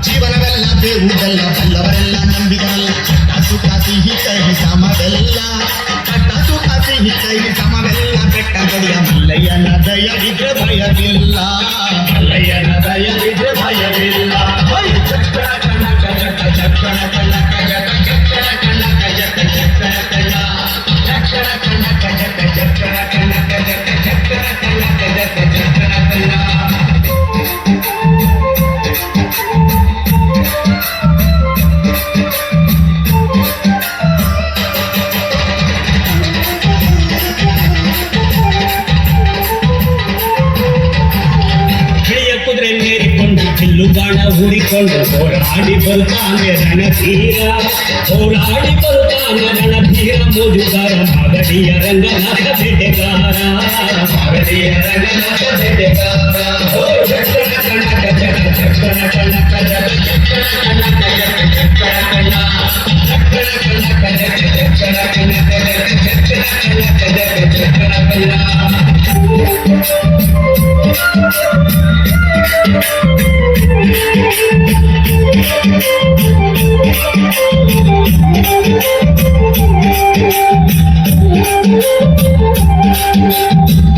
ಜೀವನವೆಲ್ಲ ಬೇವುದೆಲ್ಲ ಬಲ್ಲವರೆಲ್ಲ ನಂಬಿಗರಲ್ಲ ಕಟಾಸು ಕಾಸಿ ಹಿಕ್ಕೈ ಸಮವೆಲ್ಲ ಕಟಾಸು ಕಾಸಿ ಹಿಕ್ಕೈ ಸಮವೆಲ್ಲ ಬೆಟ್ಟ ಬಡಿಯ ಮಲ್ಲಯ್ಯನ ದಯವಿದ್ರೆ ಭಯವಿಲ್ಲ ಮಲ್ಲಯ್ಯನ ದಯವಿದ್ರೆ ಭಯವಿಲ್ಲ ಚಕ್ಕಣ ಕಣಕ ಜಕ ಚಕ್ಕಣ ಕಣಕ ಜಕ ಚಕ್ಕಣ ಕಣಕ ಜಕ ಚಕ್ಕಣ ಕಣ ಚಕ್ಕಣ ಕಣಕ ಜಕ ಚಕ್ಕಣ ಕಣಕ ಜಕ ಚಕ್ಕಣ ಕಣಕ ಜಕ ಚಕ್ಕಣ ಕಣ ಬಾಣ ಹೂಡಿಕೊಂಡು ಹೋರಾಡಿ ಬರುತ್ತಾನೆ ರಣಧೀರ ಹೋರಾಡಿ ಬರುತ್ತಾನೆ ರಣಧೀರ ಮೋಜುಗಾರ ಮಾಗಡಿಯ ರಂಗನಾಥ ಬೇಟೆಗಾರ ಮಾಗಡಿಯ ರಂಗನಾಥ ಬೇಟೆಗಾರ ಚಕ್ಕಣ ಕಣಕ ಜಗ ಚಕ್ಕಣ ಕಣಕ ಜಗ ಚಕ್ಕಣ ಕಣಕ ಜಗ ಚಕ್ಕಣ ಕಣ ಚಕ್ಕಣ ಕಣಕ ಜಗ ಚಕ್ಕಣ ಕಣಕ ಜಗ ಚಕ್ಕಣ ಕಣಕ ಜಗ ಚಕ್ಕಣ ಕಣ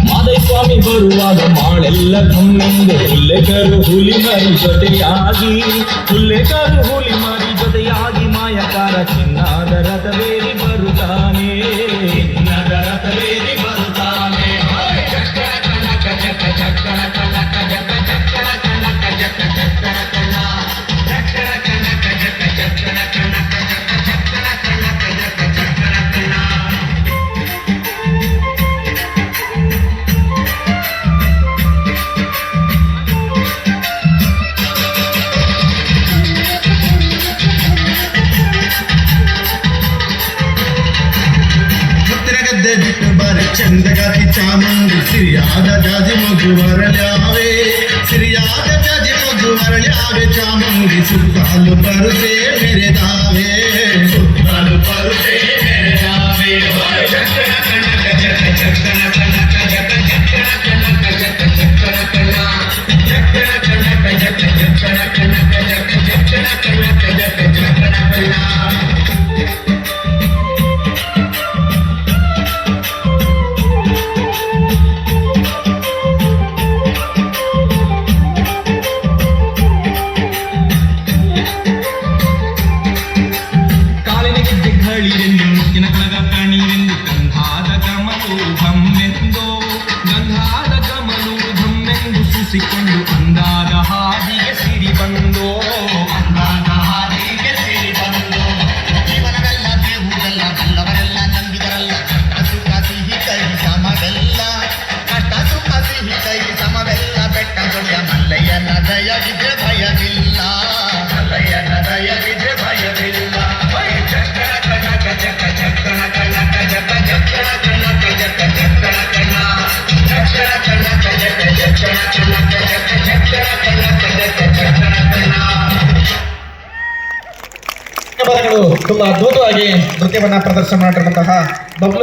ಮಾದೇಸ್ವಾಮಿ ಬರುವಾಗ ಮಾಳೆಲ್ಲ ಕಮ್ಮೆಂದು ಹುಲ್ಲೆಕರು ಹುಲಿ ಮರಿ ಜೊತೆಯಾಗಿ ಮಾಯಕಾರ ಚಿನ್ನದ ರಥವೇರಿ ಬರುತ್ತಾನೆ ಚಿನ್ನದ ರಥವೇರಿ ಬರುತ್ತಾನೆ ಚಕ್ಕಣ ಕಣಕ ಜಕ ಚಕ್ಕಣ ಕಣಕ ಜಕ ಚಕ್ಕಣ ಕಣಕ ಜಕ ಚಕ್ಕಣ ಕಣ ಚಕ್ಕಣ ಕಣಕ ಜಕ ಚಕ್ಕಣ ಕಣಕ ಜಕ ಚಕ್ಕಣ ಕಣಕ ಜಕ ಚಕ್ಕಣ ಕಣ ಬಿಟ್ಟು ಬರ ಚಂದಗಾತಿ ಚಾಮುಂಡಿ ಸಿರಿಯಾದ ಜಾಜಿ ಮಗು ಮರಳ್ಯಾವೆ ಸಿರಿಯಾದ ಜಾಜಿ ಮಗು ಮರಳ್ಯಾವೆ ಚಾಮುಂಡಿ ಸುತ್ತಾಲು ಪರುಸೆ ಮೆರೆದಾವೆ ಸುತ್ತಾಲು ಪರುಸೆ ಮೆರೆದಾವೆ ಚಕ್ಕಣ ಕಣಕ ಜಕ ಚಕ್ಕಣ ಕಣಕ ಜಕ ಚಕ್ಕಣ ಕಣಕ ಜಕ ಚಕ್ಕಣ ಕಣ ಚಕ್ಕಣ ಕಣಕ ಜಕ ಚಕ್ಕಣ ಕಣಕ ಜಕ ಚಕ್ಕಣ ಕಣಕ ಜಕ ಚಕ್ಕಣ ಕಣ ಕೊಂಡು ಅಂದಾದ ಹಾದಿಗೆ ಸಿರಿ ಬಂದೋ ಅಂದಾದ ಹಾದಿಗೆ ಸಿರಿ ಬಂದೋ ಜೀವನವೆಲ್ಲ ಬೇವುದೆಲ್ಲ ಬಲ್ಲವರೆಲ್ಲ ನಂಬಿದರಲ್ಲ ಕಟಾಸು ಕಾಸಿ ಹಿಕ್ಕೈ ಸಮವೆಲ್ಲ ಕಟಾಸು ಕಾಸಿ ಹಿಕ್ಕೈ ಸಮವೆಲ್ಲ ಬೆಟ್ಟ ದೊಡ್ಡ ಮಲ್ಲಯ್ಯನ ದಯವಿದ್ರೆ ಭಯವಿಲ್ಲ ಮಲ್ಲಯ್ಯನ ದಯವಿದ್ರೆ ಭಯವಿಲ್ಲ ಚಕ್ಕಣ ಕಣಕ ಜಕ ಚಕ್ಕಣ ಕಣಕ ಜಕ ಚಕ್ಕಣ ಕಣಕ ಜಕ ಚಕ್ಕಣ ಕಣ ಚಕ್ಕಣ ಕಣಕ ಜಕ ಚಕ್ಕಣ ಕಣಕ ಜಕ ಚಕ್ಕಣ ಕಣಕ ಜಕ ಚಕ್ಕಣ ಕಣ ತುಂಬಾ ಅದ್ಭುತವಾಗಿ ನೃತ್ಯವನ್ನ ಪ್ರದರ್ಶನ ಮಾಡಿರುವಂತಹ ಬಬ್ಲು